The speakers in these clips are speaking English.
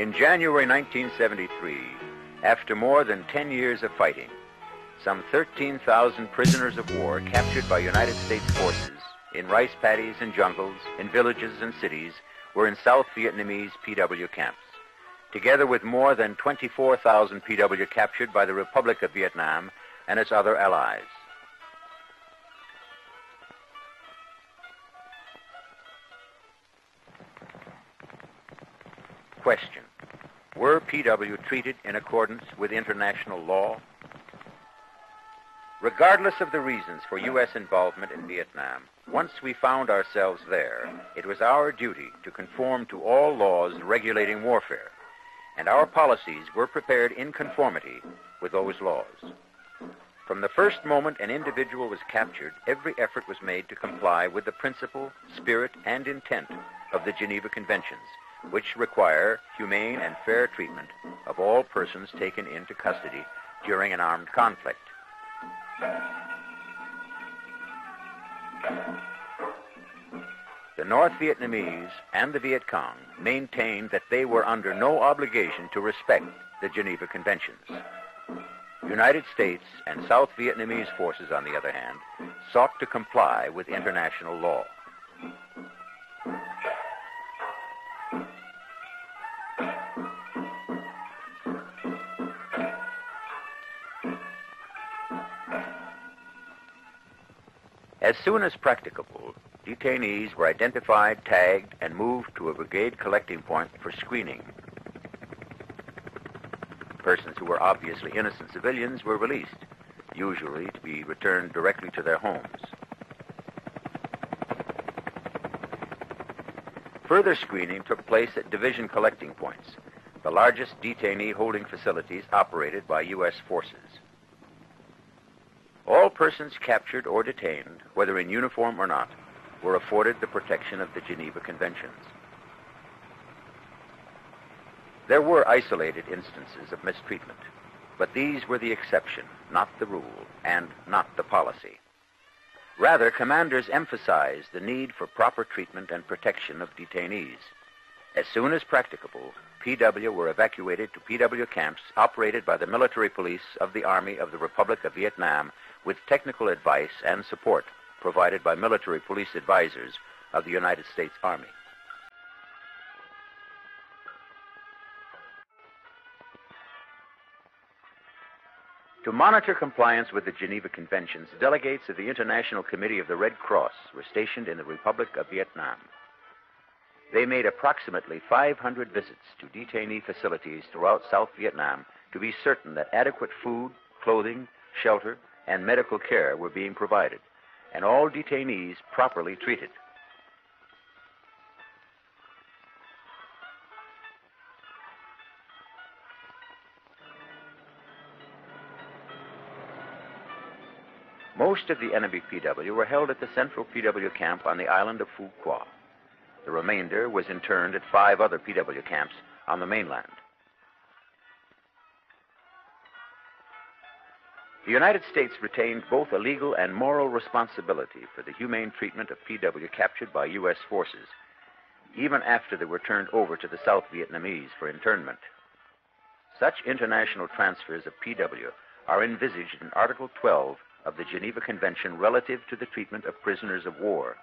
In January 1973, after more than 10 years of fighting, some 13,000 prisoners of war captured by United States forces in rice paddies and jungles, in villages and cities, were in South Vietnamese PW camps, together with more than 24,000 PW captured by the Republic of Vietnam and its other allies. Question: were PW treated in accordance with international law? Regardless of the reasons for U.S. involvement in Vietnam, once we found ourselves there, it was our duty to conform to all laws regulating warfare, and our policies were prepared in conformity with those laws. From the first moment an individual was captured, every effort was made to comply with the principle, spirit, and intent of the Geneva Conventions, which require humane and fair treatment of all persons taken into custody during an armed conflict. The North Vietnamese and the Viet Cong maintained that they were under no obligation to respect the Geneva Conventions. United States and South Vietnamese forces, on the other hand, sought to comply with international law. As soon as practicable, detainees were identified, tagged, and moved to a brigade collecting point for screening. Persons who were obviously innocent civilians were released, usually to be returned directly to their homes. Further screening took place at division collecting points, the largest detainee holding facilities operated by U.S. forces. All persons captured or detained, whether in uniform or not, were afforded the protection of the Geneva Conventions. There were isolated instances of mistreatment, but these were the exception, not the rule, and not the policy. Rather, commanders emphasized the need for proper treatment and protection of detainees. As soon as practicable, PW were evacuated to PW camps operated by the military police of the Army of the Republic of Vietnam, with technical advice and support provided by military police advisors of the United States Army. To monitor compliance with the Geneva Conventions, delegates of the International Committee of the Red Cross were stationed in the Republic of Vietnam. They made approximately 500 visits to detainee facilities throughout South Vietnam to be certain that adequate food, clothing, shelter, and medical care were being provided, and all detainees properly treated. Most of the enemy PW were held at the central PW camp on the island of Phu Quoc. The remainder was interned at 5 other PW camps on the mainland. The United States retained both a legal and moral responsibility for the humane treatment of PW captured by U.S. forces, even after they were turned over to the South Vietnamese for internment. Such international transfers of PW are envisaged in Article 12 of the Geneva Convention relative to the treatment of prisoners of war.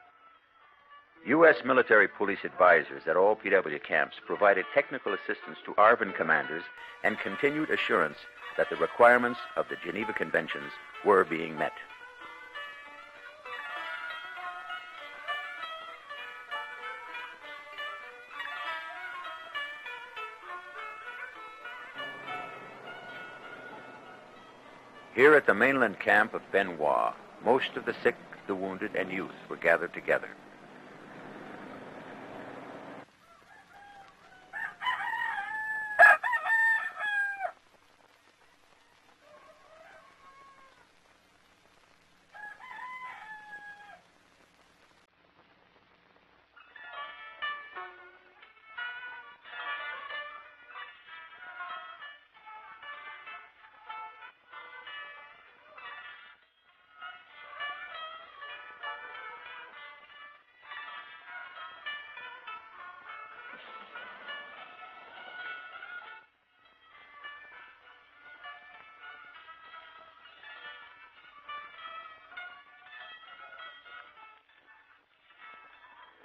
U.S. military police advisors at all PW camps provided technical assistance to ARVN commanders and continued assurance that the requirements of the Geneva Conventions were being met. Here at the mainland camp of Ben Hoa, most of the sick, the wounded, and youth were gathered together.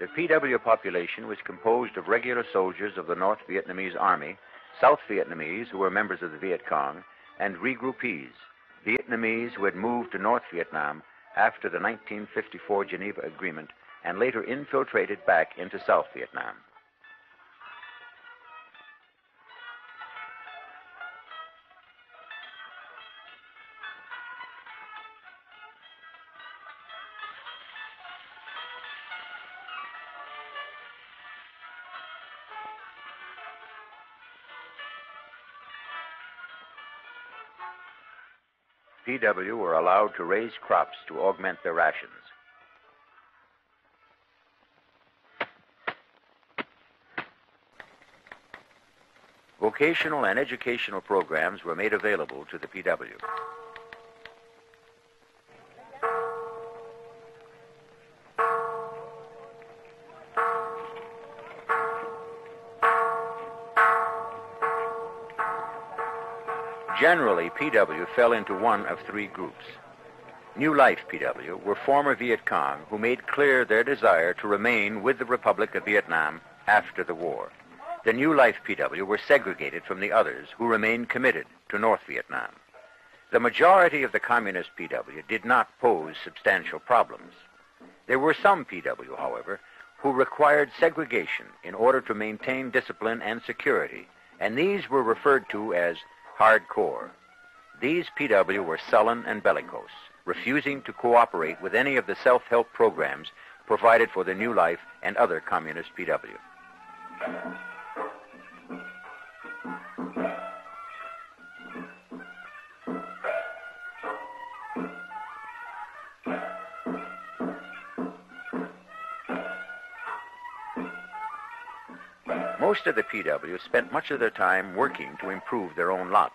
The PW population was composed of regular soldiers of the North Vietnamese Army, South Vietnamese who were members of the Viet Cong, and regroupees, Vietnamese who had moved to North Vietnam after the 1954 Geneva Agreement and later infiltrated back into South Vietnam. PW were allowed to raise crops to augment their rations. Vocational and educational programs were made available to the PW. Generally, PW fell into one of three groups. New Life PW were former Viet Cong who made clear their desire to remain with the Republic of Vietnam after the war. The New Life PW were segregated from the others who remained committed to North Vietnam. The majority of the Communist PW did not pose substantial problems. There were some PW, however, who required segregation in order to maintain discipline and security, and these were referred to as hardcore. These PW were sullen and bellicose, refusing to cooperate with any of the self-help programs provided for the New Life and other Communist PW. Most of the PW spent much of their time working to improve their own lot.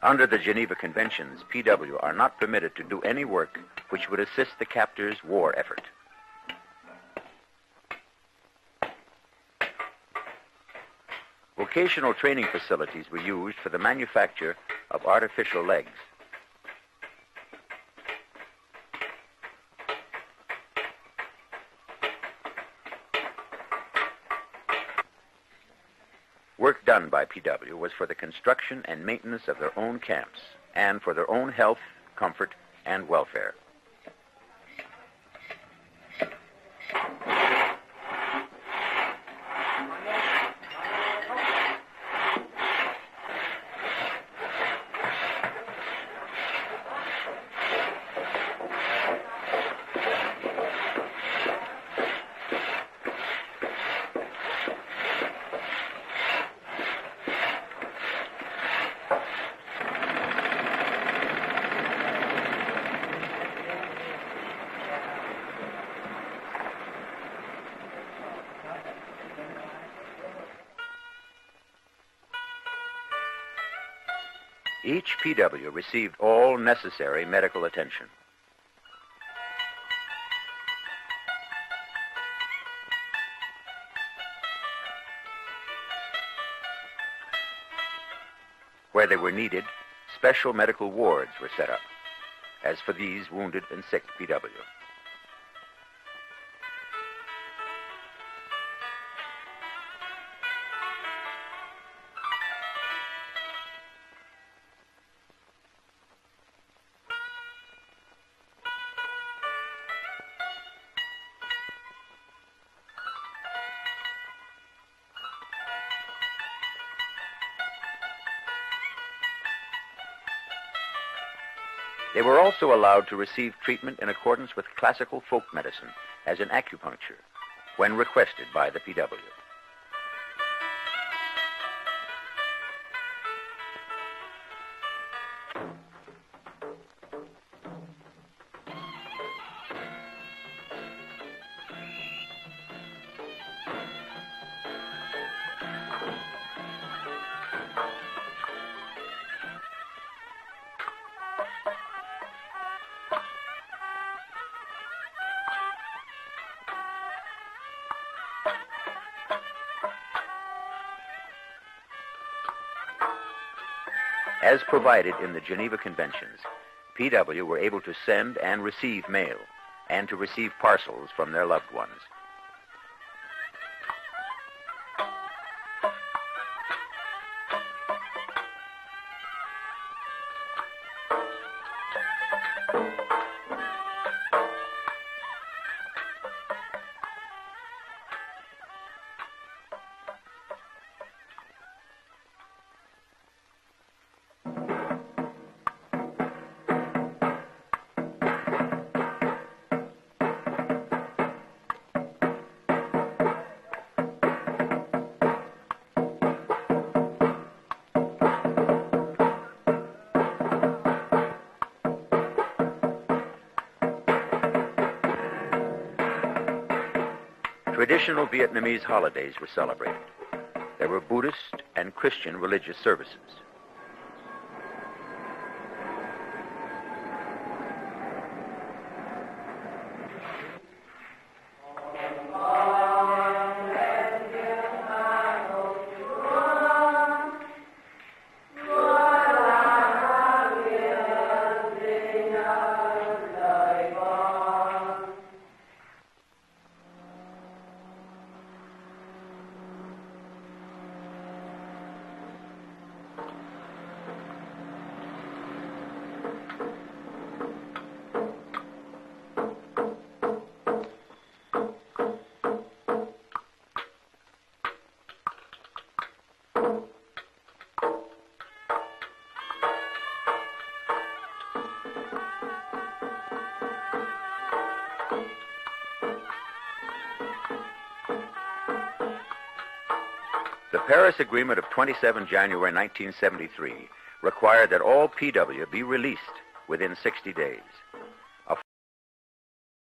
Under the Geneva Conventions, PW are not permitted to do any work which would assist the captors' war effort. Vocational training facilities were used for the manufacture of artificial legs. Work done by PW was for the construction and maintenance of their own camps and for their own health, comfort, and welfare. Each PW received all necessary medical attention. Where they were needed, special medical wards were set up, as for these wounded and sick PW. They were also allowed to receive treatment in accordance with classical folk medicine, as in acupuncture, when requested by the PW. As provided in the Geneva Conventions, PW were able to send and receive mail and to receive parcels from their loved ones. Traditional Vietnamese holidays were celebrated. There were Buddhist and Christian religious services. The Paris Agreement of 27 January 1973 required that all PW be released within 60 days.